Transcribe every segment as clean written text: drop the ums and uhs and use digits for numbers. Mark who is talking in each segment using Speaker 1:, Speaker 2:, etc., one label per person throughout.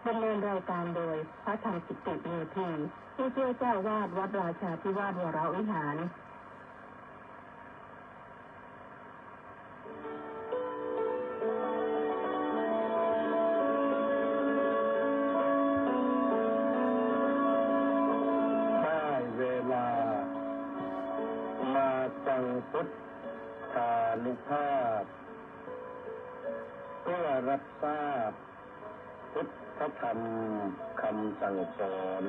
Speaker 1: ดำเนินรายการโดยพระธรรมกิตติเมธีผู้ช่วยเจ้าวาดวัดราชาธิวาสวรวิหาร
Speaker 2: ได้เวลามาฟังพุทธานุภาพเพื่อรับทราบพุทธธรรมคำสั่งสอน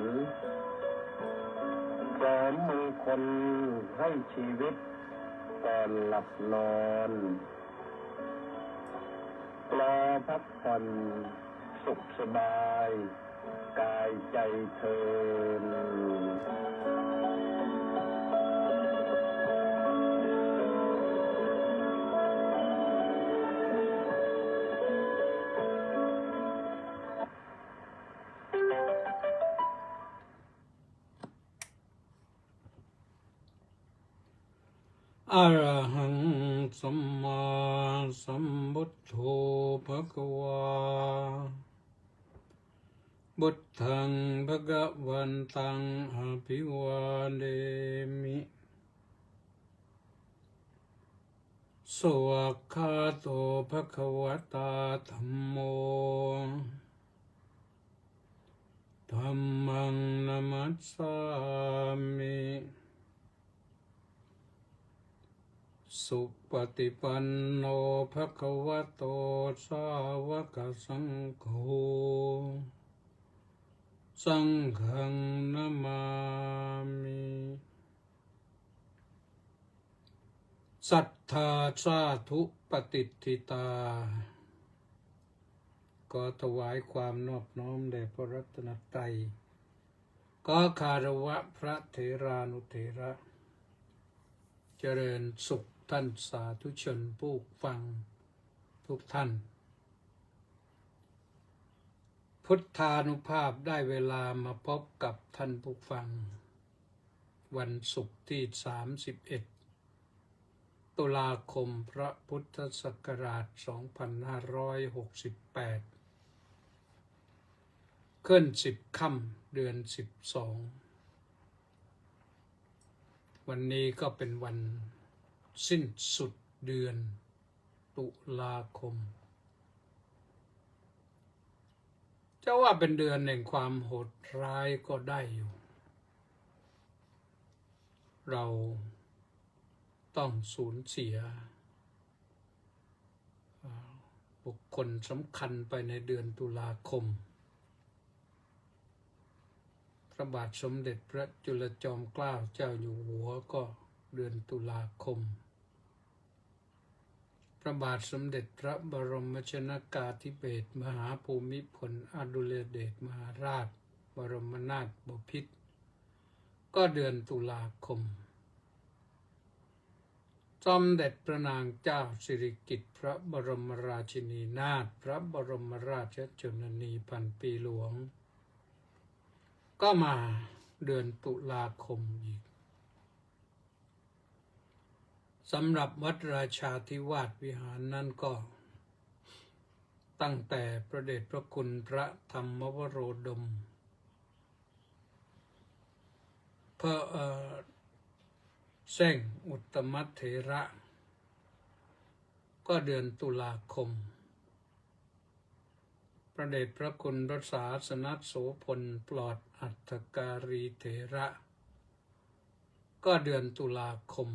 Speaker 2: เสริมมงคลให้ชีวิตก่อนหลับนอนรอพักผ่อนสุขสบายกายใจเทิน
Speaker 3: อะระหังสัมมาสัมพุทโธภควาพุทธังภควันตังอภิวาเทมิสวากขาโตภควตาธัมโมธัมมังนัมมัสสามิสุปฏิปันโนภควโตสาวกสังโฆสังฆังนามามิศรัทธาสาธุปฏิทิตาก็ถวายความนอบน้อมแด่พระรัตนตรัยก็คารวะพระเถรานุเถระเจริญสุขท่านสาธุชนผู้ฟังทุกท่านพุทธานุภาพได้เวลามาพบกับท่านผู้ฟังวันศุกร์ที่31ตุลาคมพระพุทธศักราช2568ขึ้น10ค่ำเดือน12วันนี้ก็เป็นวันสิ้นสุดเดือนตุลาคมจะว่าเป็นเดือนแห่งความโหดร้ายก็ได้อยู่เราต้องสูญเสียบุคคลสำคัญไปในเดือนตุลาคมพระบาทสมเด็จพระจุลจอมเกล้าเจ้าอยู่หัวก็เดือนตุลาคมพระบาทสมเด็จพระบรมชนกาธิเบศรมหาภูมิพลอดุลยเดชมหาราชบรมนาถบพิตรก็เดือนตุลาคมสมเด็จพระนางเจ้าสิริกิติ์พระบรมราชินีนาถพระบรมราชชนนีพันปีหลวงก็มาเดือนตุลาคมอีกสำหรับวัดราชาธิวาสวิหารนั้นก็ตั้งแต่พระเดชพระคุณพระธรรมวโรดมพระเส้งอุตตมเถระก็เดือนตุลาคมพระเดชพระคุณพระศาสนโสพลปลอดอัฏฐการีเถระก็เดือนตุลาคม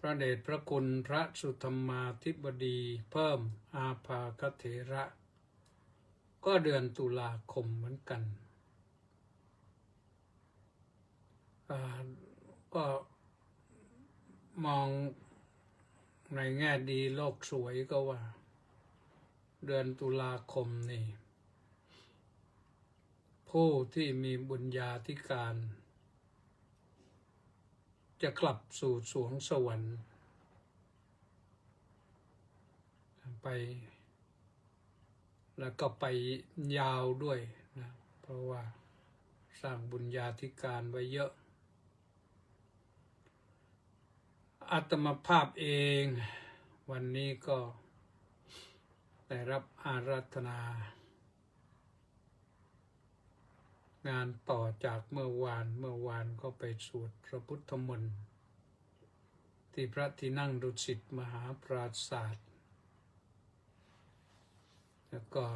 Speaker 3: พระเดชพระคุณพระสุธรรมาธิบดีเพิ่มอาภากเถระก็เดือนตุลาคมเหมือนกันก็มองในแง่ดีโลกสวยก็ว่าเดือนตุลาคมนี่ผู้ที่มีบุญญาธิการจะกลับสู่สวงสวรรค์ไปแล้วก็ไปยาวด้วยนะเพราะว่าสร้างบุญญาธิการไว้เยอะอาตมาภาพเองวันนี้ก็ ได้รับอาราธนา งานต่อจากเมื่อวานก็ไปสวดพระพุทธมนต์ที่พระที่นั่งดุสิตมหาปราศาสตร์แล้วก็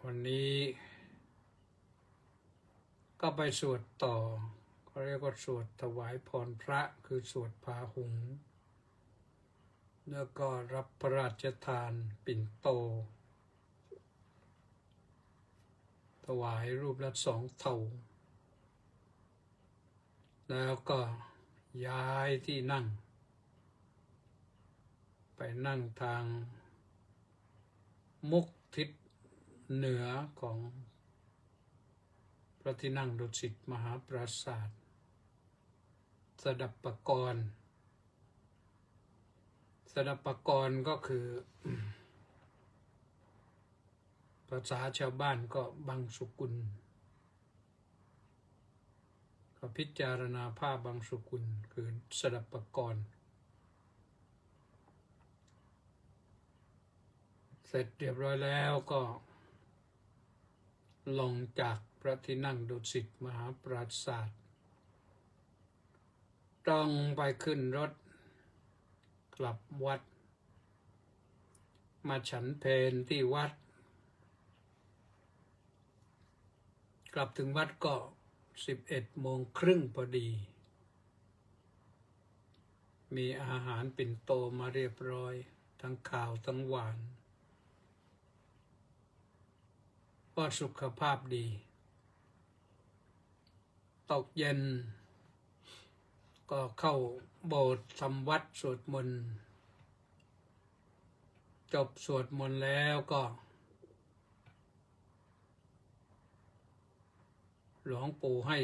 Speaker 3: วันนี้ก็ไปสวดต่อเขาเรียกว่าสวดถวายพรพระคือสวดพาหุงส์แล้วก็รับพระราชทานปิ่นโตถวายรูปละ2 เท่าแล้วก็ย้ายที่นั่งไปนั่งทางมุกทิศเหนือของพระที่นั่งดุสิตมหาปราสาทสดับปกรณ์สดับปกรณ์ก็คือ ภาษาชาวบ้านก็บังสุกุลก็พิจารณาผ้าบังสุกุลคือสดับปกรณ์เสร็จเรียบร้อยแล้วก็ลงจากพระที่นั่งดุสิตมหาปราสาทต้องไปขึ้นรถกลับวัดมาฉันเพลที่วัดกลับถึงวัดก็11:30พอดีมีอาหารปิ่นโตมาเรียบร้อยทั้งข้าวทั้งหวานก็สุขภาพดีตกเย็นก็เข้าโบสถ์ทำวัดสวดมนต์จบสวดมนต์แล้วก็หลวงปู่ให้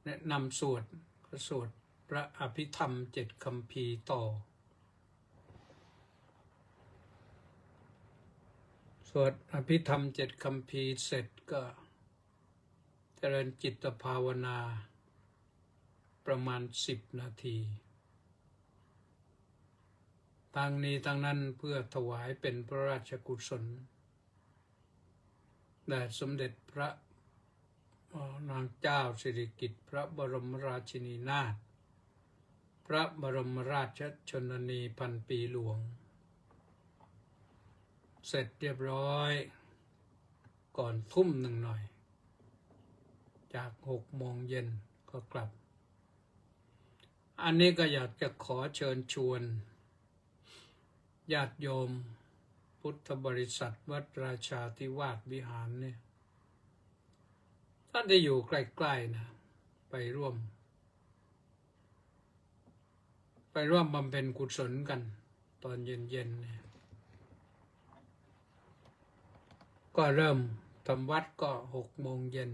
Speaker 3: แนะนำสวดก็สวดพระอภิธรรม7 คัมภีร์ต่อสวดอภิธรรม7 คัมภีร์เสร็จก็เจริญจิตภาวนาประมาณ10 นาทีทั้งนี้ทั้งนั้นเพื่อถวายเป็นพระราชกุศลแด่สมเด็จพระนางเจ้าสิริกิติ์พระบรมราชินีนาถพระบรมราชชนนีพันปีหลวงเสร็จเรียบร้อยก่อน1 ทุ่มหน่อยจาก18:00 นก็กลับอันนี้ก็อยากจะขอเชิญชวนญาติโยมพุทธบริษัทวัดราชาธิวาสวิหารเนี่ยท่านได้อยู่ใกล้ๆนะไปร่วมบำเพ็ญกุศลกันตอนเย็นๆเนี่ยก็เริ่มทำวัดก็18:00 น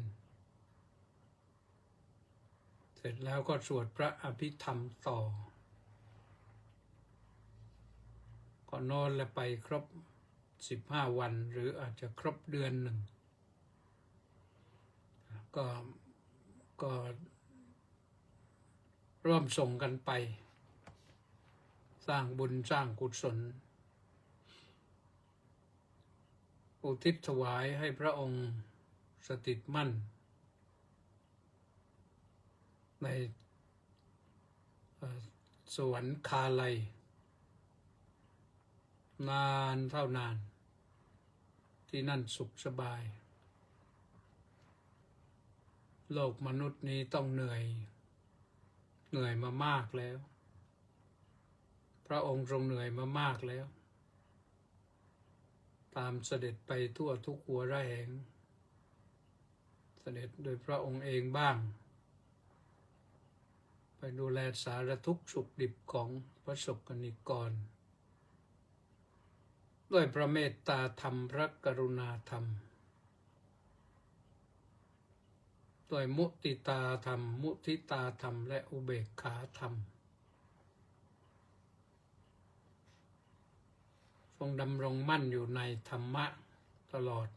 Speaker 3: เสร็จแล้วก็สวดพระอภิธรรมต่อก็นอนแล้วไปครบ15 วันหรืออาจจะครบเดือนหนึ่งก็ร่วมส่งกันไปสร้างบุญสร้างกุศลอุทิศถวายให้พระองค์สถิตมั่นในสวรรคาลัยนานเท่านานที่นั่นสุขสบายโลกมนุษย์นี้ต้องเหนื่อยมามากแล้วพระองค์ทรงเหนื่อยมามากแล้วตามเสด็จไปทั่วทุกหัวระแหงเสด็จโดยพระองค์เองบ้างไปดูแลสารทุกข์สุขดิบของพระสงฆ์นิกรด้วยพระเมตตาธรรมพระกรุณาธรรมด้วยมุติตาธรรมมุทิตาธรรมและอุเบกขาธรรมทรงดำรงมั่นอยู่ในธรรมะตลอด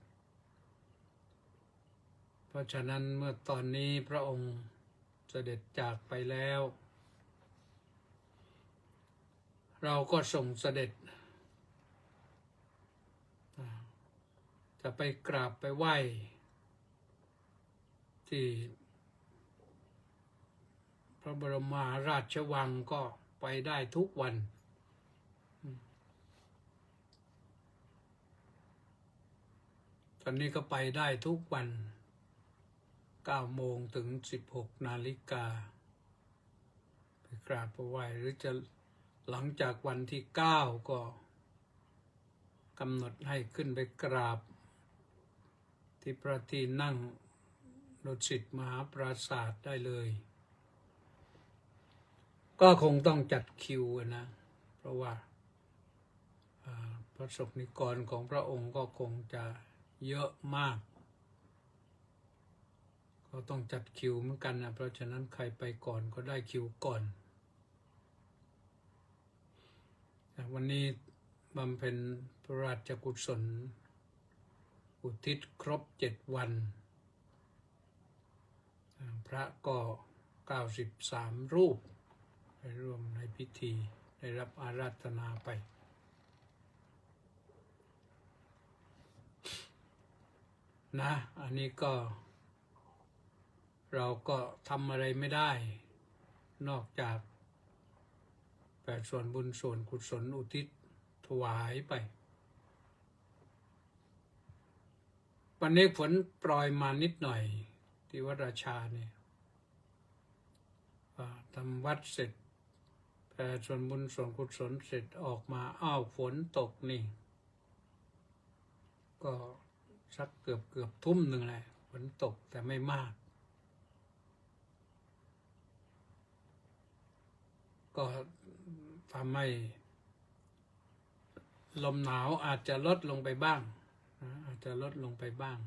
Speaker 3: เพราะฉะนั้นเมื่อตอนนี้พระองค์เสด็จจากไปแล้วเราก็ส่งเสด็จ จะไปกราบไปไหว้ที่พระบรมมหาราชวังก็ไปได้ทุกวันตอนนี้ก็ไปได้ทุกวัน9 โมงถึง 16 นาฬิกาไปกราบไปไหว้หรือจะหลังจากวันที่ 9 ก็กำหนดให้ขึ้นไปกราบที่พระที่นั่งดุสิตมหาปราสาทได้เลยก็คงต้องจัดคิวนะเพราะว่าพระสงฆ์นิกรของพระองค์ก็คงจะเยอะมากก็ต้องจัดคิวเหมือนกันนะเพราะฉะนั้นใครไปก่อนก็ได้คิวก่อนวันนี้บำเพ็ญพระราชกุศลอุทิศครบ7 วันพระก็93 รูปไปร่วมในพิธีได้รับอาราธนาไปนะอันนี้ก็เราก็ทำอะไรไม่ได้นอกจากแต่ส่วนบุญส่วนกุศลอุทิศถวายไปวันนี้ฝนโปรยมานิดหน่อยที่วัดราชาเนี่ยทำวัดเสร็จแต่ส่วนบุญส่วนกุศลเสร็จออกมาอ้าวฝนตกนี่ก็สักเกือบทุ่มหนึ่งแหละฝนตกแต่ไม่มากก็ทำให้ลมหนาวอาจจะลดลงไปบ้างอาจจะลดลงไปบ้าง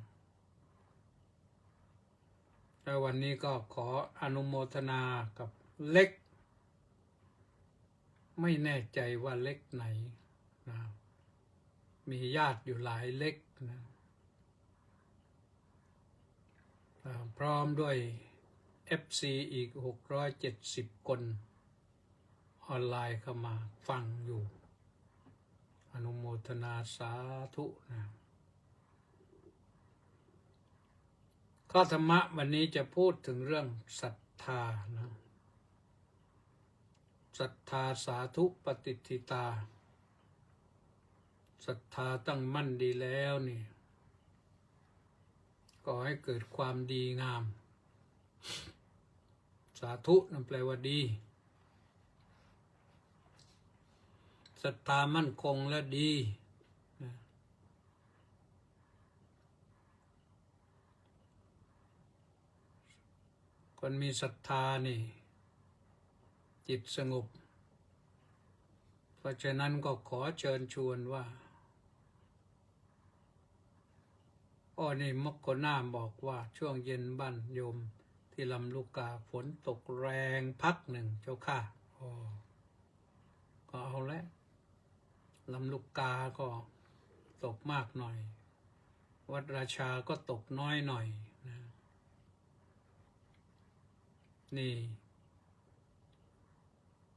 Speaker 3: แล้ววันนี้ก็ขออนุโมทนากับเล็กไม่แน่ใจว่าเล็กไหนนะมีญาติอยู่หลายเล็กนะพร้อมด้วย FC อีก670 คนออนไลน์เข้ามาฟังอยู่อนุโมทนาสาธุนะข้อธรรมะวันนี้จะพูดถึงเรื่องศรัทธานะศรัทธาสาธุปฏิทิตาศรัทธาตั้งมั่นดีแล้วนี่ก็ให้เกิดความดีงามสาธุนั่นแปลว่าดีศรัทธามั่นคงและดีนะคนมีศรัทธานี่จิตสงบเพราะฉะนั้นก็ขอเชิญชวนว่านี่มกโกนาบอกว่าช่วงเย็นบ้านโยมที่ลำลูกกาฝนตกแรงพักหนึ่งเจ้าค่ะก็เอาแล้วลำลูกกาก็ตกมากหน่อยวัดราชาก็ตกน้อยหน่อยนะนี่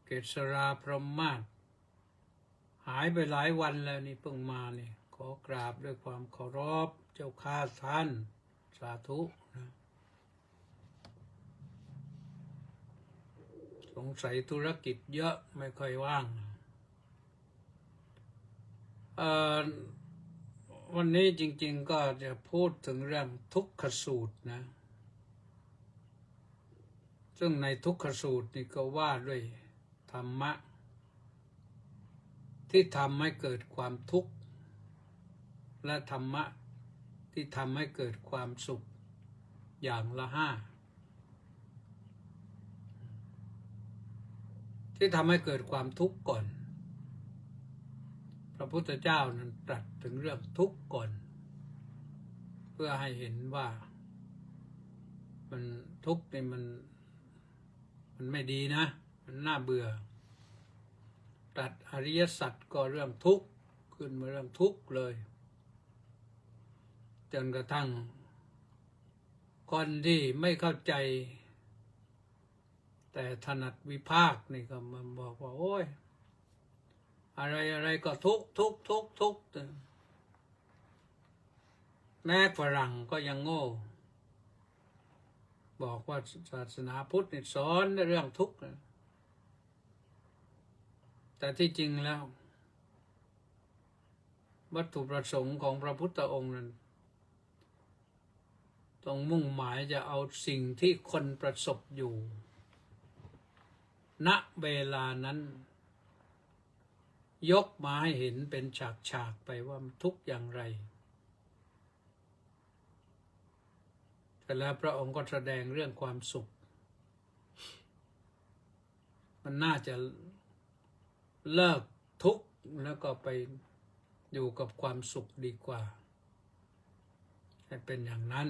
Speaker 3: เกษราพรหมมาศหายไปหลายวันแล้วนี่เพิ่งมานี่ขอกราบด้วยความเคารพเจ้าข้าท่านสาธุนะสงสัยธุรกิจเยอะไม่ค่อยว่างวันนี้จริงๆก็จะพูดถึงเรื่องทุกขสูตรนะซึ่งในทุกขสูตรนี่ก็ว่าด้วยธรรมะที่ทำให้เกิดความทุกข์และธรรมะที่ทำให้เกิดความสุขอย่างละ5ที่ทำให้เกิดความทุกข์ก่อนพระพุทธเจ้านั้นตรัสถึงเรื่องทุกข์ก่อนเพื่อให้เห็นว่ามันทุกข์นี่มันไม่ดีนะมันน่าเบื่อตรัสอริยสัจก็เรื่องทุกข์ขึ้นมาเรื่องทุกข์เลยจนกระทั่งคนที่ไม่เข้าใจแต่ถนัดวิพากษ์นี่ก็มาบอกว่าโอ้ยอะไรก็ทุกข์ แม้ฝรั่งก็ยังโง่ บอกว่าศาสนาพุทธนี่สอนเรื่องทุกข์นะแต่ที่จริงแล้ว วัตถุประสงค์ของพระพุทธองค์นั้นต้องมุ่งหมายจะเอาสิ่งที่คนประสบอยู่ ณ เวลานั้น ยกมาให้เห็นเป็นฉากๆไปว่าทุกข์อย่างไรแต่แล้วพระองค์ก็แสดงเรื่องความสุข มันน่าจะเลิกทุกข์แล้วก็ไปอยู่กับความสุขดีกว่าให้เป็นอย่างนั้น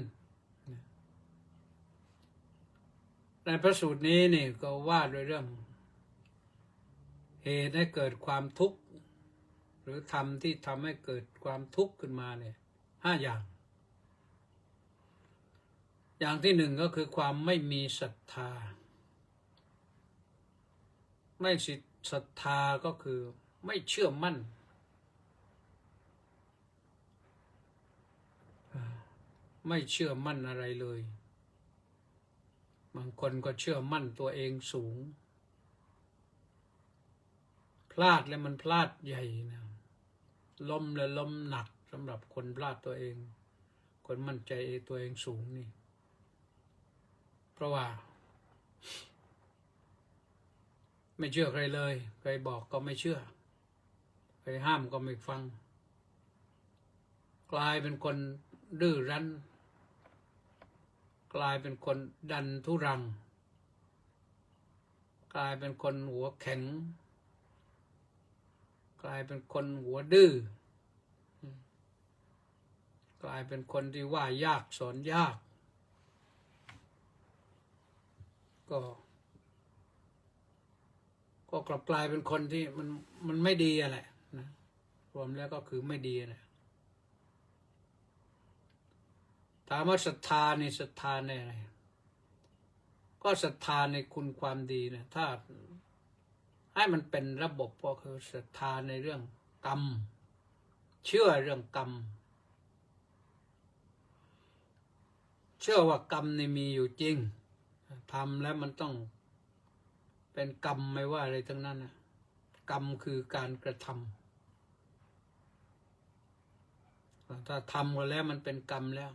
Speaker 3: ในพระสูตรนี้นี่ก็ว่าด้วยเรื่องเหตุให้เกิดความทุกข์หรือธรรมที่ทำให้เกิดความทุกข์ขึ้นมาเนี่ย5 อย่างอย่างที่1ก็คือความไม่มีศรัทธาไม่ศรัทธาก็คือไม่เชื่อมั่นไม่เชื่อมั่นอะไรเลยบางคนก็เชื่อมั่นตัวเองสูงพลาดแล้วมันพลาดใหญ่นะล้มและล้มหนักสำหรับคนพลาดตัวเองคนมั่นใจตัวเองสูงนี่เพราะว่าไม่เชื่อใครเลยใครบอกก็ไม่เชื่อใครห้ามก็ไม่ฟังกลายเป็นคนดื้อรั้นกลายเป็นคนดันทุรังกลายเป็นคนหัวแข็งกลายเป็นคนหัวดื้อกลายเป็นคนที่ว่ายากสอนยากก็กลับกลายเป็นคนที่มันไม่ดีอะไรนะรวมแล้วก็คือไม่ดีนะถามว่าศรัทธาในศรัทธาในอะไรก็ศรัทธาในคุณความดีนะถ้าให้มันเป็นระบบก็คือศรัทธาในเรื่องกรรมเชื่อเรื่องกรรมเชื่อว่ากรรมนี่มีอยู่จริงทำแล้วมันต้องเป็นกรรมไม่ว่าอะไรทั้งนั้นนะกรรมคือการกระทำถ้าทำกันแล้วมันเป็นกรรมแล้ว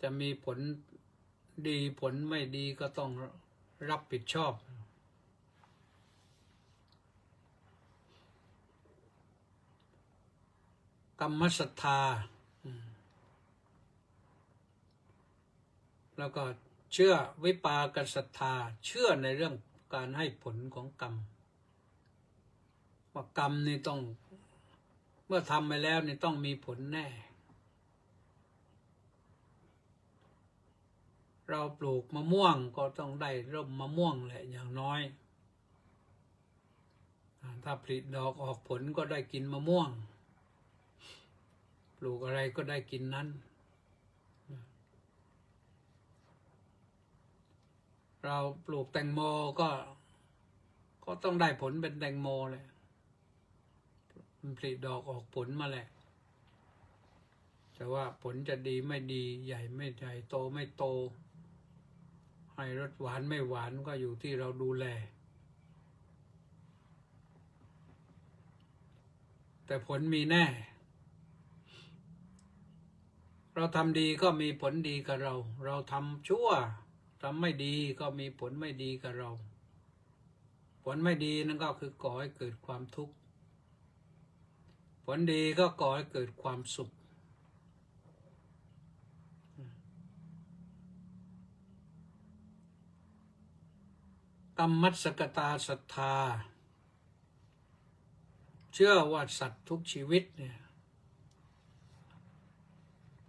Speaker 3: จะมีผลดีผลไม่ดีก็ต้องรับผิดชอบกรรมศรัทธาแล้วก็เชื่อวิปากศรัทธาเชื่อในเรื่องการให้ผลของกรรมว่ากรรมนี่ต้องเมื่อทำไปแล้วนี่ต้องมีผลแน่เราปลูกมะม่วงก็ต้องได้ร่มมะม่วงแหละอย่างน้อยถ้าผลิดอกออกผลก็ได้กินมะม่วงปลูกอะไรก็ได้กินนั้นเราปลูกแตงโมก็ต้องได้ผลเป็นแตงโมเลยมันผลิดอกออกผลมาแหละแต่ว่าผลจะดีไม่ดีใหญ่ไม่ใหญ่โตไม่โตให้รสหวานไม่หวานก็อยู่ที่เราดูแลแต่ผลมีแน่เราทำดีก็มีผลดีกับเราเราทำชั่วทำไม่ดีก็มีผลไม่ดีกับเราผลไม่ดีนั่นก็คือก่อให้เกิดความทุกข์ผลดีก็ก่อให้เกิดความสุขกรรมัสกตาศรัทธาเชื่อว่าสัตว์ทุกชีวิตเนี่ย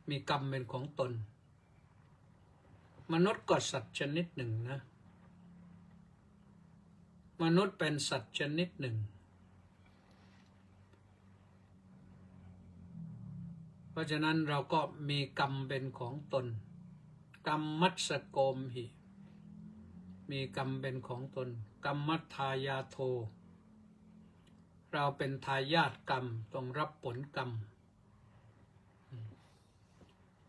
Speaker 3: มีกรรมเป็นของตนมนุษย์ก็สัตว์ชนิดหนึ่งนะมนุษย์เป็นสัตว์ชนิดหนึ่งเพราะฉะนั้นเราก็มีกรรมเป็นของตนกรรมมัสโกมหิมีกรรมเป็นของตนกรรมัฏฐายาโทเราเป็นทายาทกรรมต้องรับผลกรรม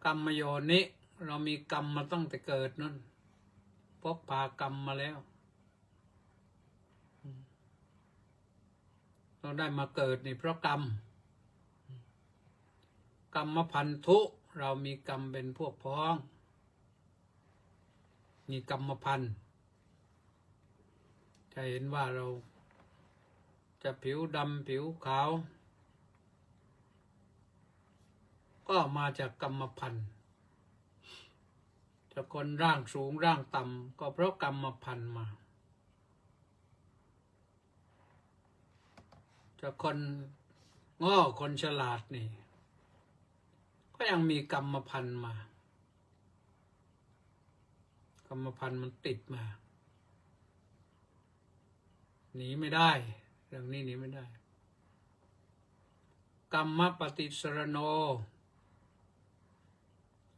Speaker 3: กรรมโยนิเรามีกรรมมาตั้งแต่เกิดนั่นพกพากรรมมาแล้วเราได้มาเกิดนี่เพราะกรรมกรรมพันธุเรามีกรรมเป็นพวกพ้องมีกรรมพันธุ์จะเห็นว่าเราจะผิวดำผิวขาวก็มาจากกรรมพันธุ์จะคนร่างสูงร่างต่ำก็เพราะกรรมพันธุ์มาจะคนง้อคนฉลาดนี่ก็ยังมีกรรมพันธุ์มากรรมพันธุ์มันติดมาหนีไม่ได้เรื่องนี้หนีไม่ได้กรรมปฏิสรโน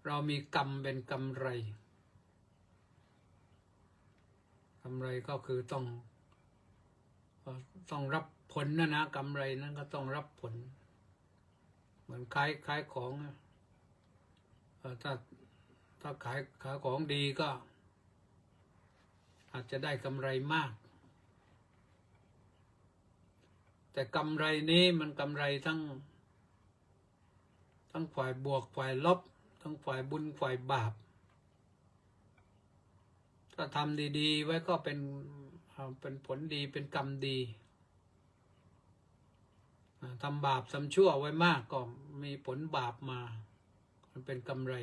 Speaker 3: เรามีกรรมเป็นกำไรกำไรก็คือต้องรับผลนะกำไรนั้นก็ต้องรับผลเหมือนขายของถ้าขายของดีก็อาจจะได้กำไรมากแต่กำไรนี้มันกำไรทั้งฝ่ายบวกฝ่ายลบทั้งฝ่ายบุญฝ่ายบาปถ้าทำดีๆไว้ก็เป็นผลดีเป็นกรรมดีทำบาปทำชั่วไว้มากก็มีผลบาปมามันเป็นกำไร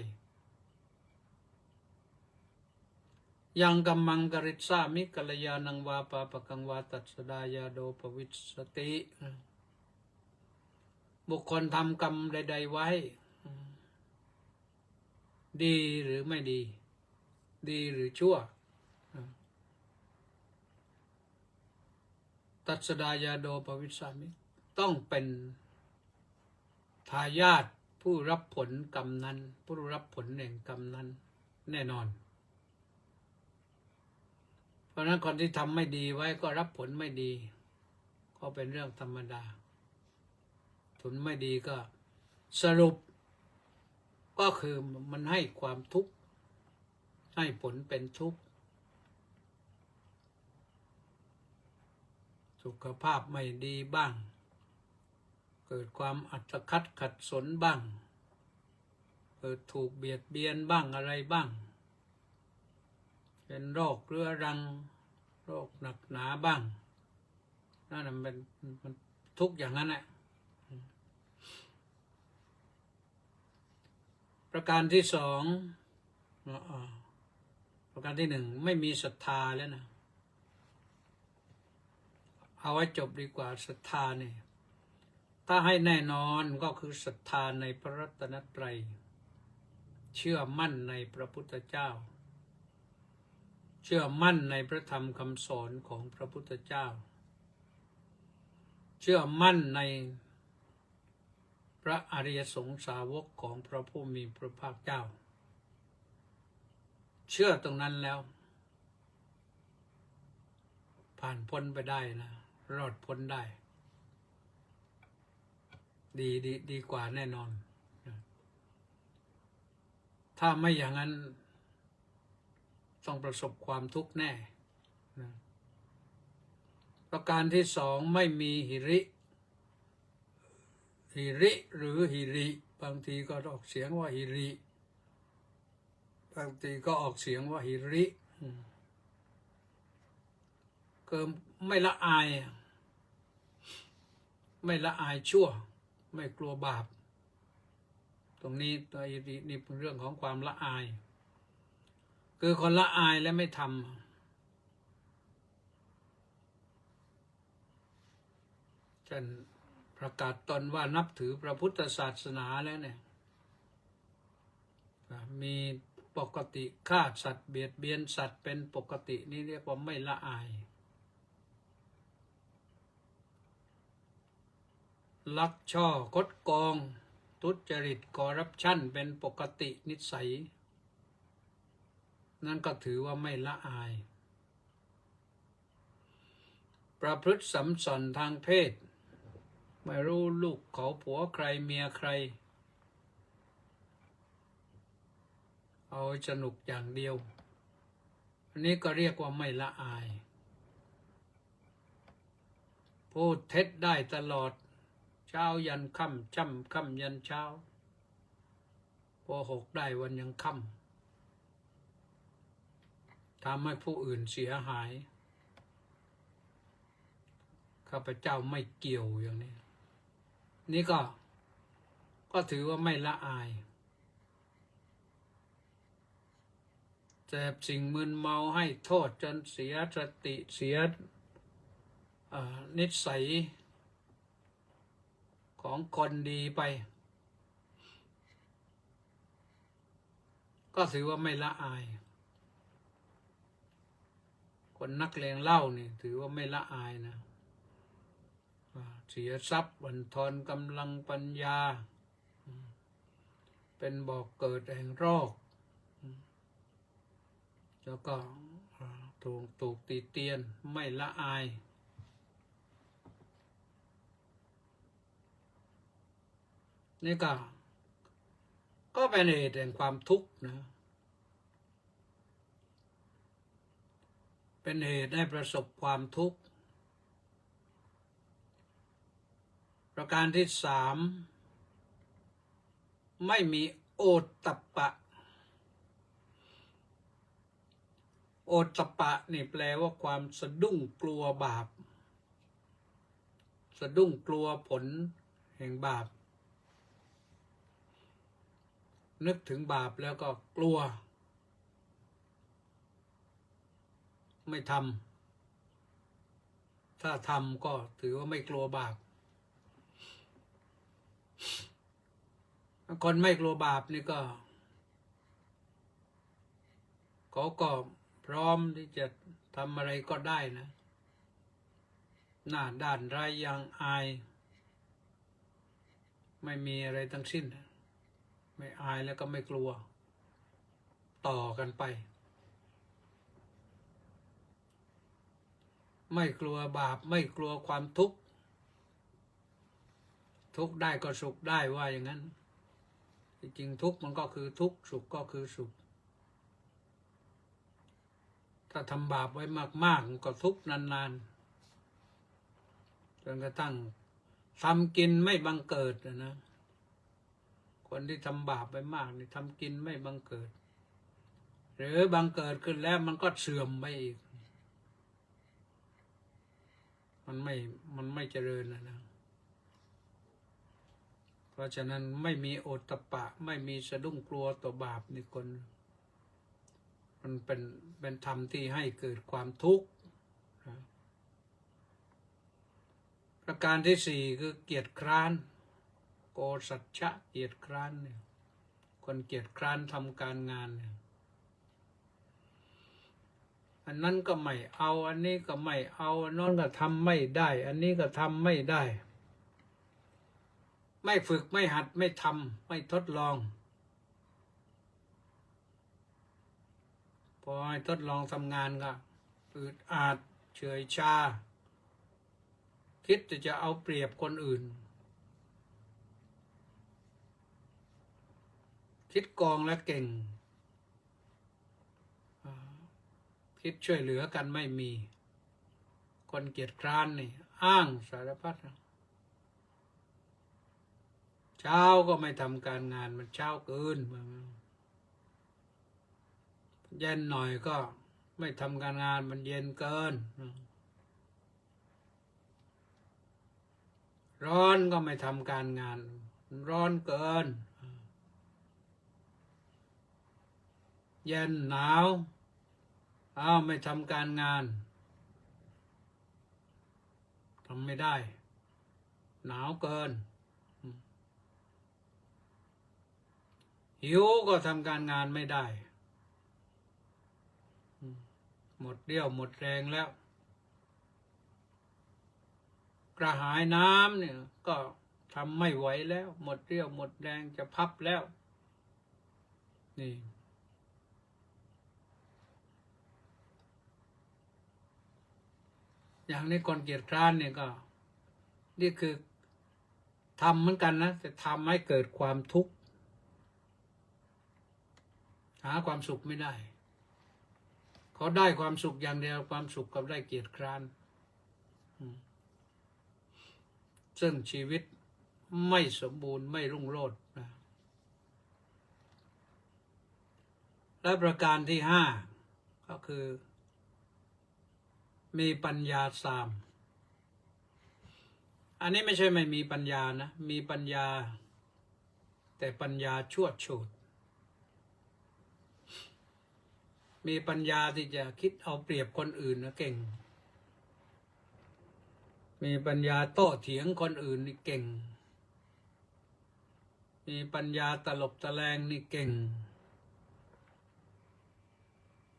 Speaker 3: ยังกัมมังกริสามิกัลยาณังวาปาปกังวาตัสสดายาโดปวิสสติบุคคลทำกรรมใดๆไว้ดีหรือไม่ดีดีหรือชั่วตัสสดายาโดปวิสสามิต้องเป็นทายาทผู้รับผลกรรมนั้นผู้รับผลแห่งกรรมนั้นแน่นอนเพราะนั้นคนที่ทำไม่ดีไว้ก็รับผลไม่ดีก็เป็นเรื่องธรรมดาผลไม่ดีก็สรุปก็คือมันให้ความทุกข์ให้ผลเป็นทุกข์สุขภาพไม่ดีบ้างเกิดความอัตคัดขัดสนบ้างเกิดถูกเบียดเบียนบ้างอะไรบ้างเป็นโรคเรื้อรังโรคหนักหนาบ้างนั่นมันทุกข์อย่างนั้นแหละประการที่สองประการที่หนึ่งไม่มีศรัทธาแล้วนะเอาไว้จบดีกว่าศรัทธาเนี่ยถ้าให้แน่นอนก็คือศรัทธาในพระรัตนตรัยเชื่อมั่นในพระพุทธเจ้าเชื่อมั่นในพระธรรมคำสอนของพระพุทธเจ้าเชื่อมั่นในพระอริยสงฆ์สาวกของพระผู้มีพระภาคเจ้าเชื่อตรงนั้นแล้วผ่านพ้นไปได้นะรอดพ้นได้ดีกว่าแน่นอนถ้าไม่อย่างนั้นต้องประสบความทุกข์แน่ประการที่สองไม่มีหิริหรือหิริบางทีก็ออกเสียงว่าหิริบางทีก็ออกเสียงว่าหิริคือไม่ละอายชั่วไม่กลัวบาปตรงนี้ตัวหิรินี่เป็นเรื่องของความละอายคือคนละอายและไม่ทำเช่นประกาศตนว่านับถือพระพุทธศาสนาแล้วเนี่ยมีปกติฆ่าสัตว์เบียดเบียนสัตว์เป็นปกตินี่เรียกว่าไม่ละอายลักช่อคดโกงทุจริตคอร์รัปชันเป็นปกตินิสัยนั่นก็ถือว่าไม่ละอายประพฤติสัมสอนทางเพศไม่รู้ลูกเขาผัวใครเมียใคร เอาสนุกอย่างเดียวอันนี้ก็เรียกว่าไม่ละอายพูดเท็จได้ตลอดเช้ายันค่ำค่ำยันเช้าโกหกได้วันยังค่ำทำให้ผู้อื่นเสียหายข้าพเจ้าไม่เกี่ยวอย่างนี้นี่ก็ถือว่าไม่ละอายเสพสิ่งมึนเมาให้โทษจนเสียสติเสียนิสัยของคนดีไปก็ถือว่าไม่ละอายคนนักเลงเหล้านี่ถือว่าไม่ละอายนะเสียทรัพย์บั่นทอนกำลังปัญญาเป็นบ่อกเกิดแห่งโรคแล้วก็ถูกตีเตียนไม่ละอายนี่ก็เป็นเหตุแห่งความทุกข์นะเป็นเหตุให้ประสบความทุกข์ประการที่สามไม่มีโอตตัปปะโอตตัปปะนี่แปลว่าความสะดุ้งกลัวบาปสะดุ้งกลัวผลแห่งบาปนึกถึงบาปแล้วก็กลัวไม่ทำถ้าทำก็ถือว่าไม่กลัวบาปคนไม่กลัวบาปนี่ก็เขาก็พร้อมที่จะทำอะไรก็ได้นะหน้าด้านไร้ยางอายไม่มีอะไรทั้งสิ้นไม่อายแล้วก็ไม่กลัวต่อกันไปไม่กลัวบาปไม่กลัวความทุกข์ทุกข์ได้ก็สุขได้ว่าอย่างนั้นจริงๆทุกข์มันก็คือทุกข์สุขก็คือสุขถ้าทำบาปไว้มากๆมันก็ทุกข์นานๆจนกระทั่งทำกินไม่บังเกิดนะคนที่ทำบาปไปมากนี่ทำกินไม่บังเกิดหรือบังเกิดขึ้นแล้วมันก็เสื่อมไปอีกมันไม่เจริญนะเพราะฉะนั้นไม่มีโอตตัปปะไม่มีสะดุ้งกลัวต่อบาปนี่คนมันเป็นธรรมที่ให้เกิดความทุกข์ประการที่สี่คือเกียจคร้านโกสัจฉะเกียจคร้านเนี่ยคนเกียจคร้านทำการงานเนี่ยอันนั้นก็ไม่เอาอันนี้ก็ไม่เอาอันนั้นก็ทำไม่ได้อันนี้ก็ทำไม่ได้ไม่ฝึกไม่หัดไม่ทำไม่ทดลองพอให้ทดลองทำงานก็อึดอัดเฉยชาคิดจะเอาเปรียบคนอื่นคิดโกงและเก่งคิดช่วยเหลือกันไม่มีคนเกียจคร้านนี่อ้างสารพัดเช้าก็ไม่ทำการงานมันเช้าเกินเย็นหน่อยก็ไม่ทำการงานมันเย็นเกินร้อนก็ไม่ทำการงานร้อนเกินเย็นหนาวไม่ทำการงานทำไม่ได้หนาวเกินหิวก็ทำการงานไม่ได้หมดเรี่ยวหมดแรงแล้วกระหายน้ำเนี่ยก็ทำไม่ไหวแล้วหมดเรี่ยวหมดแรงจะพับแล้วนี่อย่างนี้คนเกียจคร้านเนี่ยก็นี่คือทำเหมือนกันนะแต่ทำให้เกิดความทุกข์ หาความสุขไม่ได้เขาได้ความสุขอย่างเดียวความสุขกับได้เกียรติคร้านซึ่งชีวิตไม่สมบูรณ์ไม่รุ่งโรจน์นะและประการที่ห้าก็คือมีปัญญาสาม อันนี้ไม่ใช่ไม่มีปัญญานะมีปัญญาแต่ปัญญาชั่วโฉดมีปัญญาที่จะคิดเอาเปรียบคนอื่นนะเก่งมีปัญญาโต้เถียงคนอื่นนี่เก่งมีปัญญาตลบตะแลงนี่เก่ง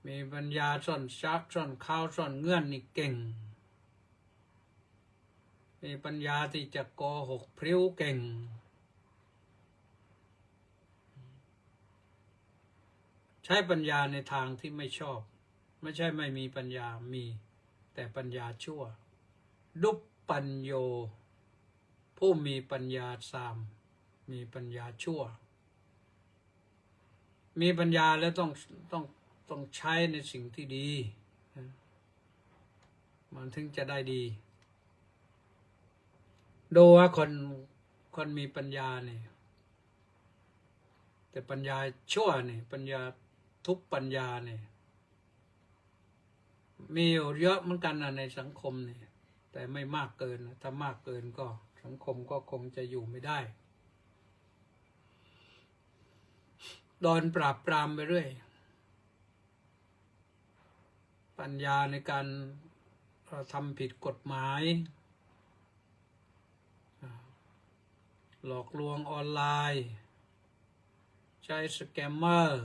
Speaker 3: มีปัญญาซ่อนซักซ่อนข้าวซ่อนเงื่อนนี่เก่งมีปัญญาที่จะโกหกพริ้วเก่งใช้ปัญญาในทางที่ไม่ชอบไม่ใช่ไม่มีปัญญามีแต่ปัญญาชั่วดุปปัญโยผู้มีปัญญาสามมีปัญญาชั่วมีปัญญาแล้วต้องใช้ในสิ่งที่ดีมันถึงจะได้ดีดูว่าคนมีปัญญาเนี่ยแต่ปัญญาชั่วเนี่ยปัญญาทุกปัญญาเนี่ยมีอยู่เยอะเหมือนกันนะในสังคมเนี่ยแต่ไม่มากเกินถ้ามากเกินก็สังคมก็คงจะอยู่ไม่ได้โดนปราบปรามไปเรื่อยปัญญาในการทำผิดกฎหมายหลอกลวงออนไลน์ใช้สแกมเมอร์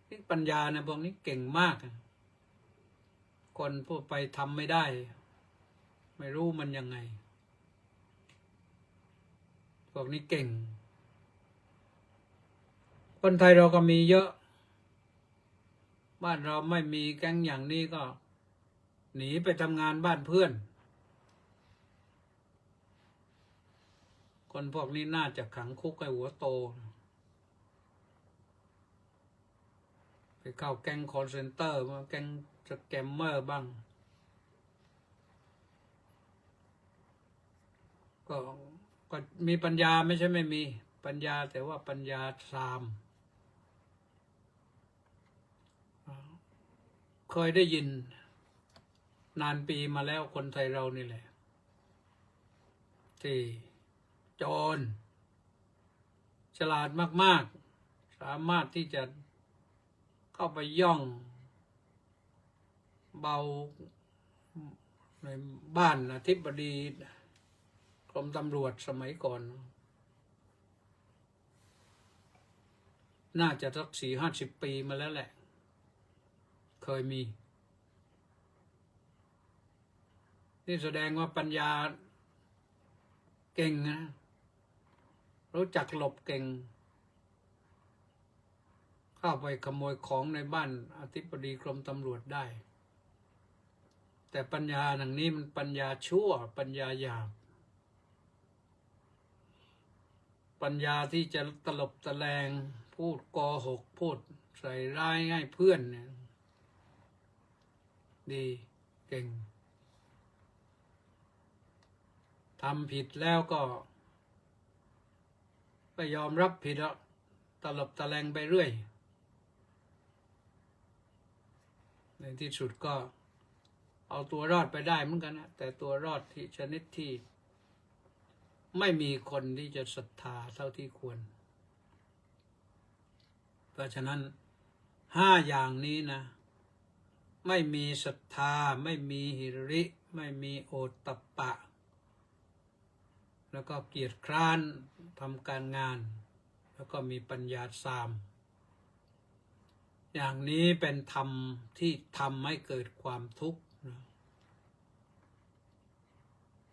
Speaker 3: นี่ปัญญาในพวกนี้เก่งมากคนพวกไปทำไม่ได้ไม่รู้มันยังไงพวกนี้เก่งคนไทยเราก็มีเยอะบ้านเราไม่มีแก๊งอย่างนี้ก็หนีไปทำงานบ้านเพื่อนคนพวกนี้น่าจะขังคุกให้หัวโตไปเข้าแก๊งคอลเซ็นเตอร์มาแก๊งสแกมเมอร์บ้างก็มีปัญญาไม่ใช่ไม่มีปัญญาแต่ว่าปัญญาสามเคยได้ยินนานปีมาแล้วคนไทยเรานี่แหละที่โจรฉลาดมากๆสามารถที่จะเข้าไปย่องเบาในบ้านอธิบดีกรมตำรวจสมัยก่อนน่าจะสัก40-50 ปีมาแล้วแหละเคยมีนี่แสดงว่าปัญญาเก่งนะรู้จักหลบเก่งเข้าไปขโมยของในบ้านอธิบดีกรมตำรวจได้แต่ปัญญาอย่างนี้มันปัญญาชั่วปัญญาหยาบปัญญาที่จะตลบตะแลงพูดโกหกพูดใส่ร้ายให้เพื่อนเนี่ยดีเก่งทำผิดแล้วก็ยอมรับผิดแล้วตลบตะแลงไปเรื่อยในที่สุดก็เอาตัวรอดไปได้เหมือนกันนะแต่ตัวรอดที่ชนิดที่ไม่มีคนที่จะศรัทธาเท่าที่ควรเพราะฉะนั้น5 อย่างนี้นะไม่มีศรัทธาไม่มีหิริไม่มีโอตตัปปะแล้วก็เกียรติคร้านทำการงานแล้วก็มีปัญญาสามอย่างนี้เป็นธรรมที่ทำให้เกิดความทุกข์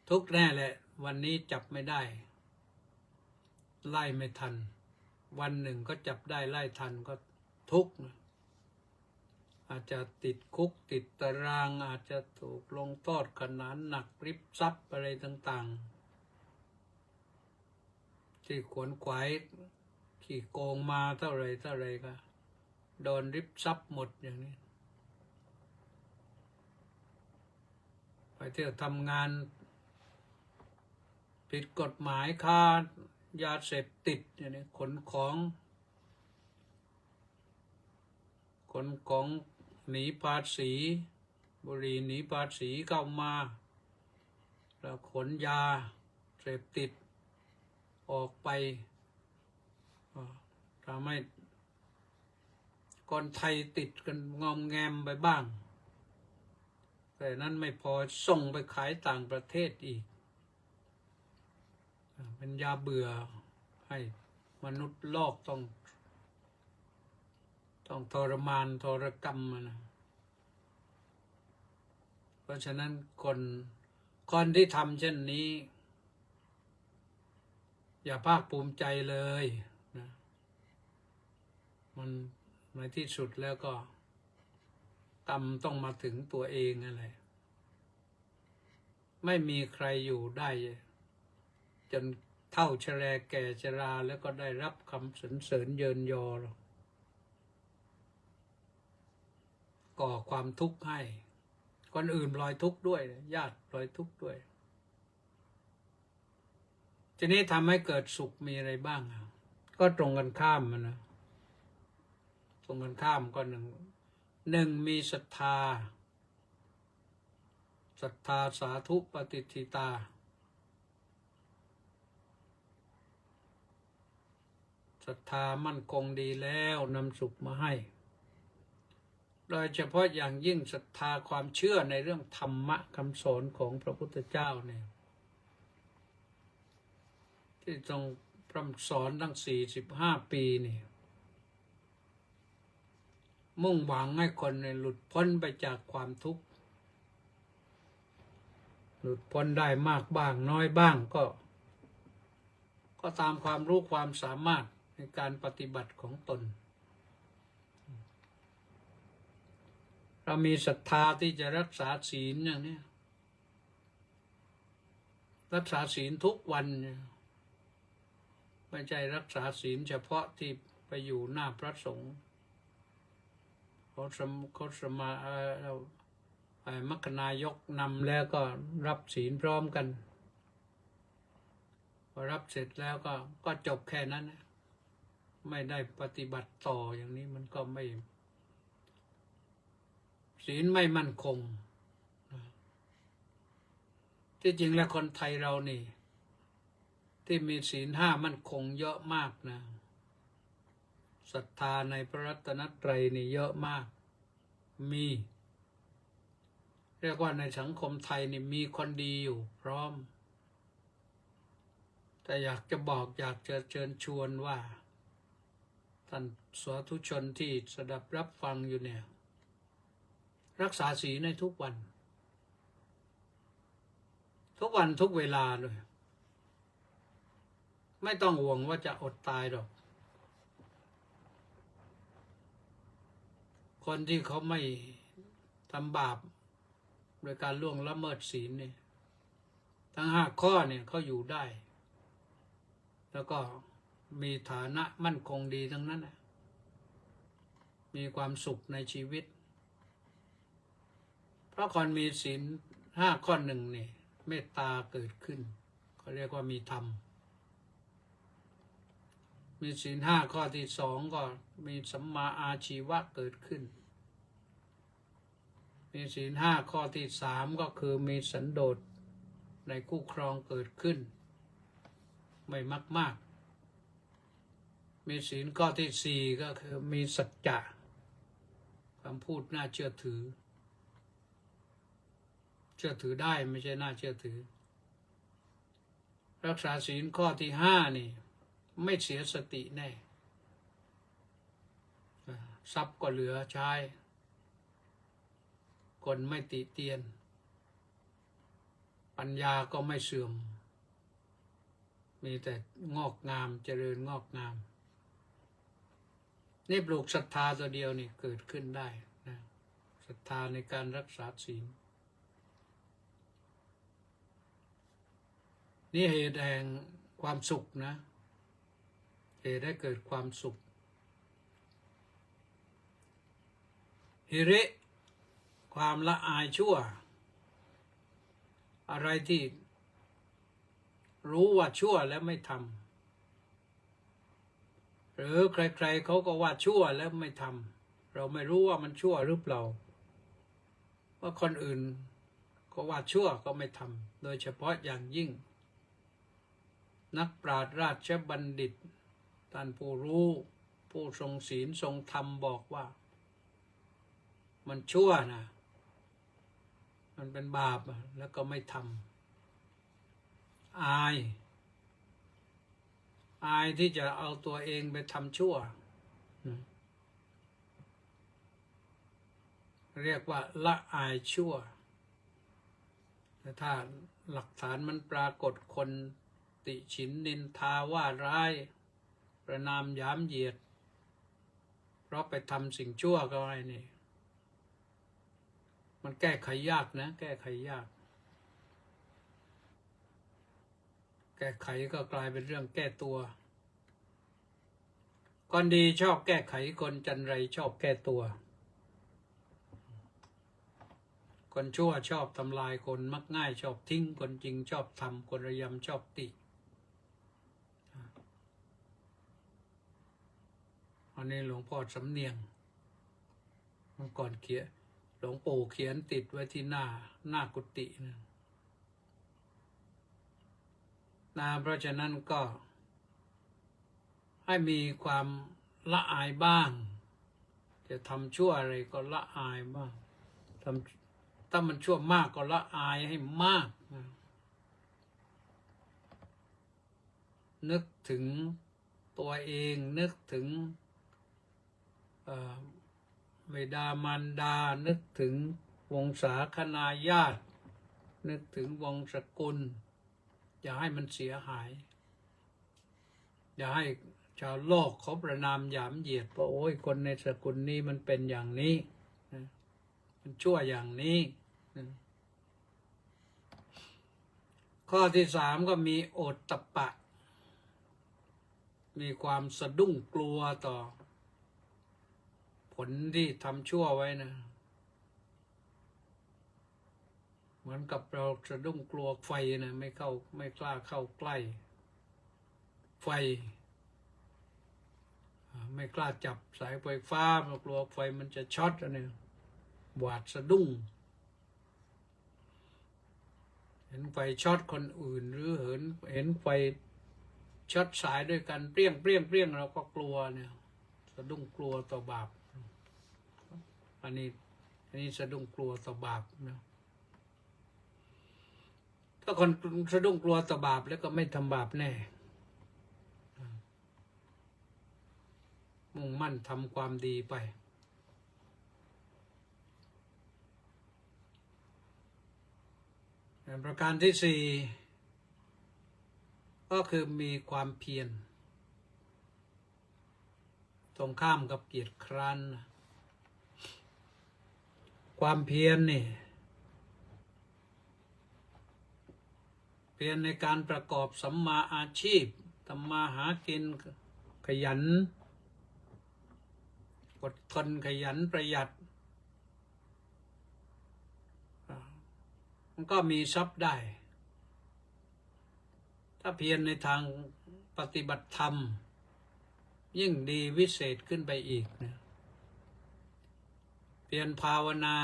Speaker 3: ทุกข์แน่แหละวันนี้จับไม่ได้ไล่ไม่ทันวันหนึ่งก็จับได้ไล่ทันก็ทุกข์อาจจะติดคุกติดตารางอาจจะถูกลงโทษขนาดหนักริบทรัพย์อะไรต่างๆที่ขวนขวายขี่โกงมาเท่าไรก็ โดนริบทรัพย์หมดอย่างนี้ไปเที่ยวทำงานผิดกฎหมายค้ายาเสพติดอย่างนี้ขนของหนีภาษีบุหรี่หนีภาษีเข้ามาแล้วขนยาเสพติดออกไปทำให้คนไทยติดกันงอมแงมไปบ้างแต่นั้นไม่พอส่งไปขายต่างประเทศอีกเป็นยาเบื่อให้มนุษย์โลกต้องทรมานทรกรรมนะเพราะฉะนั้นคนที่ทำเช่นนี้ อย่าภาคภูมิใจเลยนะมันในที่สุดแล้วก็กรรมต้องมาถึงตัวเองนั่นแหละไม่มีใครอยู่ได้จนเฒ่าชราแก่ชราแล้วก็ได้รับคำสรรเสริญเยินยอก่อความทุกข์ให้คนอื่นปล่อยทุกข์ด้วยญาติปล่อยทุกข์ด้วยทีนี้ทำให้เกิดสุขมีอะไรบ้างก็ตรงกันข้ามมันนะตรงกันข้ามก็หนึ่งมีศรัทธาสาธุปฏิทิตาศรัทธามั่นคงดีแล้วนำสุขมาให้โดยเฉพาะอย่างยิ่งศรัทธาความเชื่อในเรื่องธรรมะคำสอนของพระพุทธเจ้าเนี่ยที่ทรงพร่ำสอนตั้ง45 ปีนี่มุ่งหวังให้คนหลุดพ้นไปจากความทุกข์หลุดพ้นได้มากบ้างน้อยบ้างก็ตามความรู้ความสามารถในการปฏิบัติของตนเรามีศรัทธาที่จะรักษาศีลอย่างนี้รักษาศีลทุกวันไม่ใช่รักษาศีลเฉพาะที่ไปอยู่หน้าพระสงฆ์เขาสมามัคคณายกนำแล้วก็รับศีลพร้อมกันพอรับเสร็จแล้วก็จบแค่นั้นไม่ได้ปฏิบัติต่ออย่างนี้มันก็ไม่ศีลไม่มั่นคงที่จริงแล้วคนไทยเรานี่ที่มีศีล5มั่นคงเยอะมากนะศรัทธาในพระรัตนตรัยนี่เยอะมากมีเรียกว่าในสังคมไทยนี่มีคนดีอยู่พร้อมแต่อยากจะบอกอยากจะเชิญชวนว่าท่านสาธุชนที่สดับรับฟังอยู่เนี่ยรักษาศีลในทุกวันทุกเวลาเลยไม่ต้องห่วงว่าจะอดตายหรอกคนที่เขาไม่ทำบาปโดยการล่วงละเมิดศีลเนี่ยทั้ง5 ข้อเนี่ยเขาอยู่ได้แล้วก็มีฐานะมั่นคงดีทั้งนั้นมีความสุขในชีวิตเพราะคนมีศีล5 ข้อหนึ่งนี่เมตตาเกิดขึ้นเขาเรียกว่ามีธรรมมีศีล5 ข้อที่2ก็มีสัมมาอาชีวะเกิดขึ้นมีศีล5 ข้อที่3ก็คือมีสันโดษในคู่ครองเกิดขึ้นไม่มากมีศีลข้อที่4ก็คือมีสัจจะคำพูดน่าเชื่อถือได้ไม่ใช่น่าเชื่อถือรักษาศีลข้อที่5นี่ไม่เสียสติแน่ทรัพย์ก็เหลือใช้คนไม่ติเตียนปัญญาก็ไม่เสื่อมมีแต่งอกงามเจริญงอกงามนี่ปลูกศรัทธาตัวเดียวนี่เกิดขึ้นได้นะศรัทธาในการรักษาศีลนี่เหตุแห่งความสุขนะเหตุให้เกิดความสุข ฮิริความละอายชั่ว อะไรที่รู้ว่าชั่วแล้วไม่ทำหรือใครๆเขาก็ว่าชั่วแล้วไม่ทำเราไม่รู้ว่ามันชั่วหรือเปล่าว่าคนอื่นก็ว่าชั่วก็ไม่ทำโดยเฉพาะอย่างยิ่งนักปราชญ์ราชบัณฑิตท่านผู้รู้ผู้ทรงศีลทรงธรรมบอกว่ามันชั่วนะมันเป็นบาปแล้วก็ไม่ทำอายที่จะเอาตัวเองไปทำชั่วเรียกว่าละอายชั่วแต่ถ้าหลักฐานมันปรากฏคนติฉินนินทาว่าร้ายประนามหยามเหยียดเพราะไปทำสิ่งชั่วก็อะไรนี่มันแก้ไขยากนะแก้ไขยากแก้ไขก็กลายเป็นเรื่องแก้ตัวคนดีชอบแก้ไขคนจันไรชอบแก้ตัวคนชั่วชอบทำลายคนมักง่ายชอบทิ้งคนจริงชอบทำคนระยำชอบติอันนี้หลวงพ่อสำเนียงเมื่อก่อนเขียนหลวงปู่เขียนติดไว้ที่หน้ากุฏินะเพราะฉะนั้นก็ให้มีความละอายบ้างจะทำชั่วอะไรก็ละอายบ้างถ้ามันชั่วมากก็ละอายให้มากนึกถึงตัวเองนึกถึงบิดามารดานึกถึงวงศาคณาญาตินึกถึงวงศกุลอย่าให้มันเสียหายอย่าให้ชาวโลกเขาประนามหยามเหยียดว่าโอ้ยคนในสกุลนี้มันเป็นอย่างนี้มันชั่วอย่างนี้ข้อที่สามก็มีโอตตัปปะมีความสะดุ้งกลัวต่อผลที่ทำชั่วไว้นะเหมือนกับเราสะดุ้งกลัวไฟนะไม่กล้าเข้าใกล้ไฟไม่กล้าจับสายไฟฟ้าเพราะกลัวไฟมันจะช็อตเนี่ยหวาดสะดุ้งเห็นไฟช็อตคนอื่นหรือเห็นไฟช็อตสายด้วยกันเปรี้ยงเราก็กลัวเนี่ยสะดุ้งกลัวต่อบาปอันนี้สะดุ้งกลัวต่อบาปนะถ้าคนสะดุ้งกลัวต่อบาปแล้วก็ไม่ทำบาปแน่มุ่งมั่นทำความดีไปประการที่สี่ก็คือมีความเพียรตรงข้ามกับเกียรติคร้านความเพียรนี่เพียรในการประกอบสัมมาอาชีพทำมาหากินขยันอดทนขยันประหยัดมันก็มีทรัพย์ได้ถ้าเพียรในทางปฏิบัติธรรมยิ่งดีวิเศษขึ้นไปอีกนะเพียรภาวนา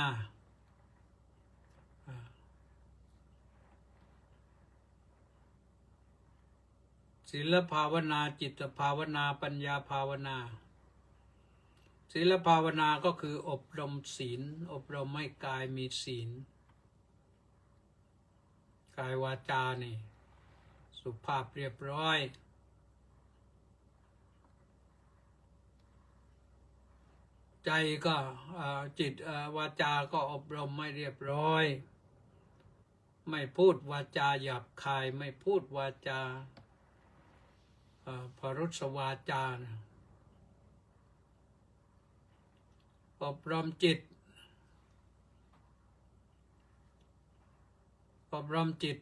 Speaker 3: ศีลภาวนาจิตภาวนาปัญญาภาวนาศีลภาวนาก็คืออบรมศีลอบรมให้กายมีศีลกายวาจานี่สุภาพเรียบร้อยใจก็จิตวาจาก็อบรมไม่เรียบร้อยไม่พูดวาจาหยาบคายไม่พูดวาจาพรุษวาจาอบรมจิต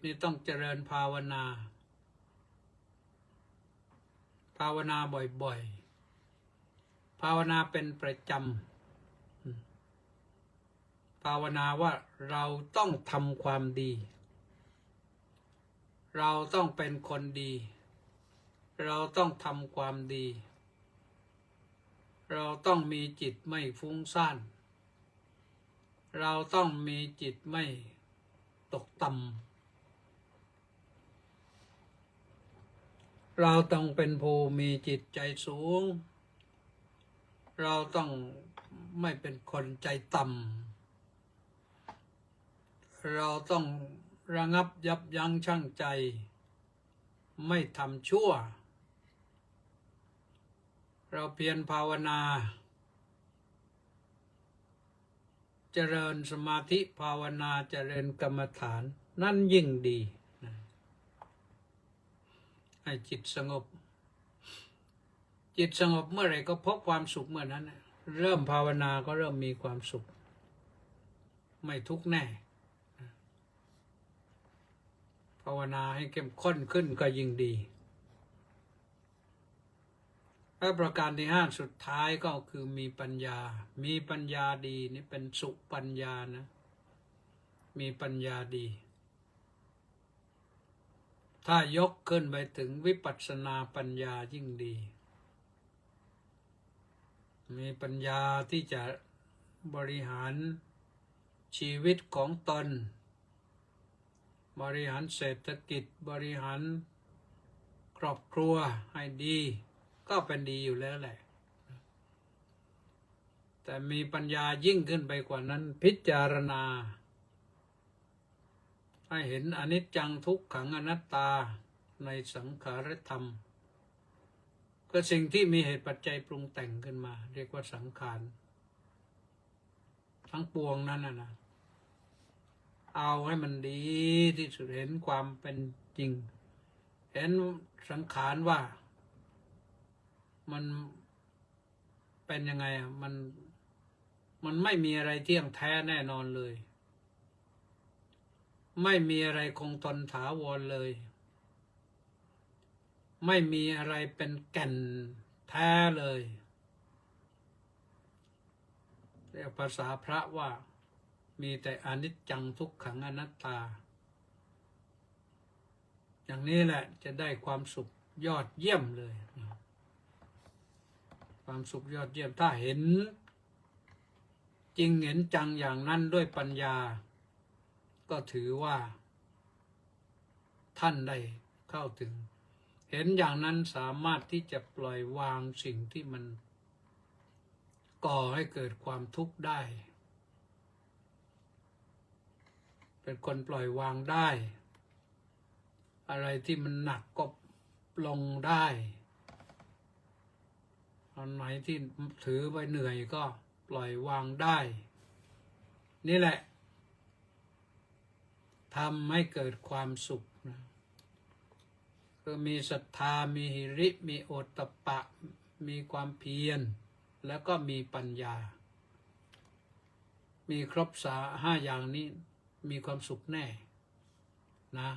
Speaker 3: นี่ต้องเจริญภาวนาบ่อยๆภาวนาเป็นประจำ ภาวนาว่าเราต้องทำความดี เราต้องเป็นคนดี เราต้องทำความดี เราต้องมีจิตไม่ฟุ้งซ่านเราต้องมีจิตไม่ตกต่ำเราต้องเป็นผู้มีจิตใจสูงเราต้องไม่เป็นคนใจต่ำเราต้องระงับยับยั้งชั่งใจไม่ทำชั่วเราเพียรภาวนาเจริญสมาธิภาวนาเจริญกรรมฐานนั่นยิ่งดีให้จิตสงบจิตสงบเมื่อไหร่ก็พบความสุขเมื่อนั้นเริ่มภาวนาก็เริ่มมีความสุขไม่ทุกข์แน่ภาวนาให้เข้มข้นขึ้นก็ยิ่งดีและประการที่5สุดท้ายก็คือมีปัญญามีปัญญาดีนี่เป็นสุปัญญานะมีปัญญาดีถ้ายกขึ้นไปถึงวิปัสสนาปัญญายิ่งดีมีปัญญาที่จะบริหารชีวิตของตนบริหารเศรษฐกิจบริหารครอบครัวให้ดีก็เป็นดีอยู่แล้วแหละแต่มีปัญญายิ่งขึ้นไปกว่านั้นพิจารณาให้เห็นอนิจจังทุกขังอนัตตาในสังขารธรรมก็สิ่งที่มีเหตุปัจจัยปรุงแต่งขึ้นมาเรียกว่าสังขารทั้งปวงนั้นนะเอาให้มันดีที่สุดเห็นความเป็นจริงเห็นสังขารว่ามันเป็นยังไงมันไม่มีอะไรเที่ยงแท้แน่นอนเลยไม่มีอะไรคงทนถาวรเลยไม่มีอะไรเป็นแก่นแท้เลยเรียกภาษาพระว่ามีแต่อนิจจังทุกขังอนัตตาอย่างนี้แหละจะได้ความสุขยอดเยี่ยมเลยความสุขยอดเยี่ยมถ้าเห็นจริงเห็นจังอย่างนั้นด้วยปัญญาก็ถือว่าท่านได้เข้าถึงเห็นอย่างนั้นสามารถที่จะปล่อยวางสิ่งที่มันก่อให้เกิดความทุกข์ได้เป็นคนปล่อยวางได้อะไรที่มันหนักก็ลงได้อันไหนที่ถือไปเหนื่อยก็ปล่อยวางได้นี่แหละทำให้เกิดความสุขนะคือมีศรัทธามีหิริมีโอตตัปปะมีความเพียรแล้วก็มีปัญญามีครบ5อย่างนี้มีความสุขแน่นะ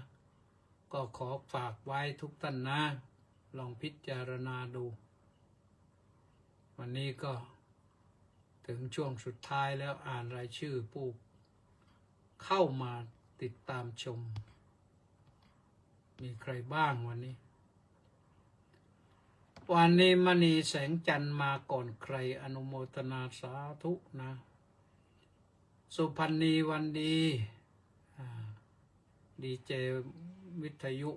Speaker 3: ก็ขอฝากไว้ทุกท่านนะลองพิจารณาดูวันนี้ก็ถึงช่วงสุดท้ายแล้วอ่านรายชื่อผู้เข้ามาติดตามชมมีใครบ้างวันนี้มณีแสงจันทร์มาก่อนใครอนุโมทนาสาธุนะสุพรรณีวันดีดีเจวิทยุ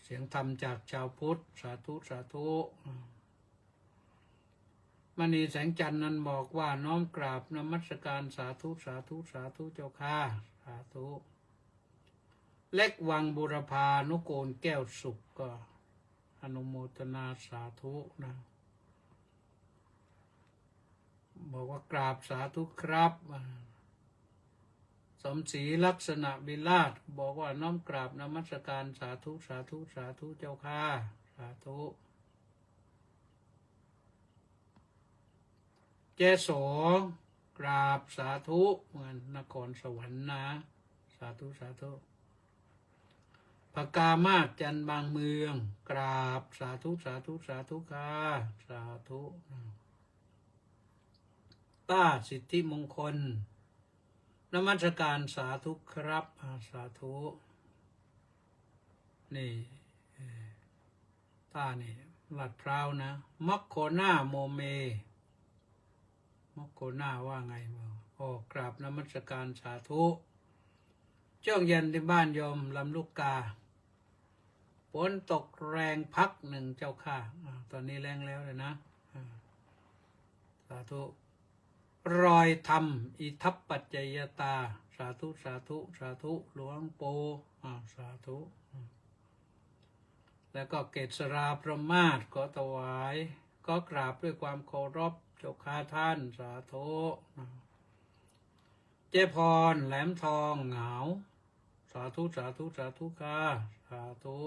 Speaker 3: เสียงธรรมจากชาวพุทธสาธุสาธุมณีแสงจันทร์นั้นบอกว่าน้อมกราบนมัสการสาธุสาธุสาธุเจ้าค่ะสาธุเล็กวังบุรพานุโกลแก้วสุขก็อนุโมทนาสาธุนะบอกว่ากราบสาธุครับสมศรีลักษณะวิราชบอกว่าน้อมกราบนมัสการสาธุสาธุสาธุเจ้าค่ะสาธุเจโสกราบสาธุเหมือนนครสวรรค์นะสาธุสาธุปากามาศจันบางเมืองกราบสาธุสาธุสาธุค่ะสาธุ ป้าสิทธิมงคลนมัสการสาธุครับสาธุนี่ต้านี่ลาดพร้าวนะมักโคน่าโมเมมักโคน่าว่าไงบอกโอ้กราบนมัสการสาธุช่วงเย็นที่บ้านโยมลำลูกกาฝนตกแรงพักหนึ่งเจ้าค่ะตอนนี้แรงแล้วเลยนะสาธุรอยธรรมอิทัปปัจจยตาสาธุสาธุสาธุหลวงปู่สาธุแล้วก็เกษราประมาทก็ถวายก็กราบด้วยความเคารพเจ้าข้าท่านสาธุเจพรแหลมทองเหงาสาธุสาธุสาธุค่ะสาธุ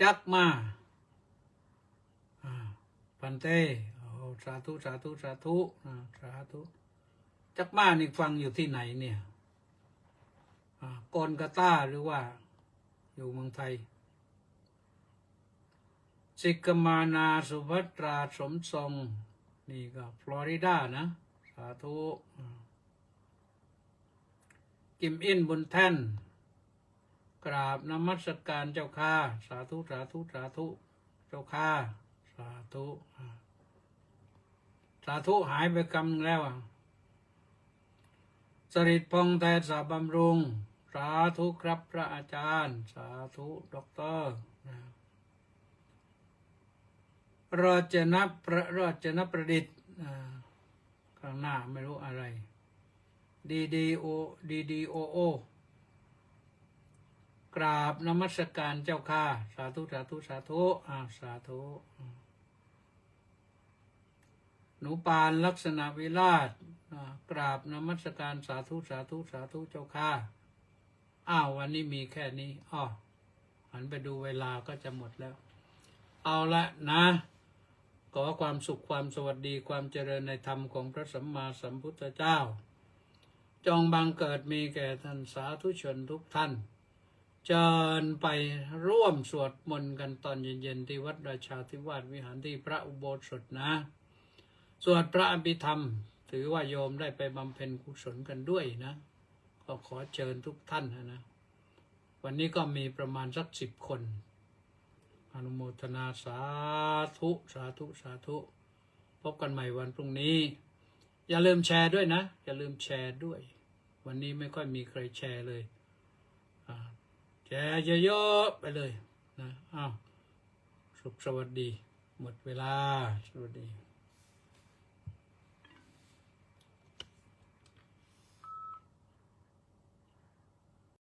Speaker 3: จักมาพันเต้สาธุสาธุสาธุสาธุจักมานี่ฟังอยู่ที่ไหนเนี่ยโกลกาตาหรือว่าอยู่เมืองไทยสิกมานาสุภัตราสมทรงนี่ก็ฟลอริดานะสาธุกิมอินบุญแท่นกราบนมัสการเจ้าข้าสาธุสาธุสาธุเจ้าข้าสาธุสาธุหายไปกำแล้วสริตพงษ์แทนสาบำรุงสาธุครับพระอาจารย์สาธุด็อกเตอร์รจนประดิษฐ์ข้างหน้าไม่รู้อะไรDDOO กราบนมัสการเจ้าข้าสาธุสาธุสาธุสาธุหนูปานลักษณะวิราชกราบนมัสการสาธุสาธุสาธุเจ้าข้าวันนี้มีแค่นี้หันไปดูเวลาก็จะหมดแล้วเอาละนะขอความสุขความสวัสดีความเจริญในธรรมของพระสัมมาสัมพุทธเจ้าจงบังเกิดมีแก่ท่านสาธุชนทุกท่านเชิญไปร่วมสวดมนต์กันตอนเย็นๆที่วัดราชาธิวาสวิหารที่พระอุโบสถนะสวดพระอภิธรรมถือว่าโยมได้ไปบำเพ็ญกุศลกันด้วยนะก็ขอเชิญทุกท่านนะวันนี้ก็มีประมาณสัก10 คนอนุโมทนาสาธุสาธุสาธุพบกันใหม่วันพรุ่งนี้อย่าลืมแชร์ด้วยนะอย่าลืมแชร์ด้วยวันนี้ไม่ค่อยมีใครแชร์เลยแชร์เยอะๆไปเลยนะสุขสวัสดีหมดเวลาสวัสดี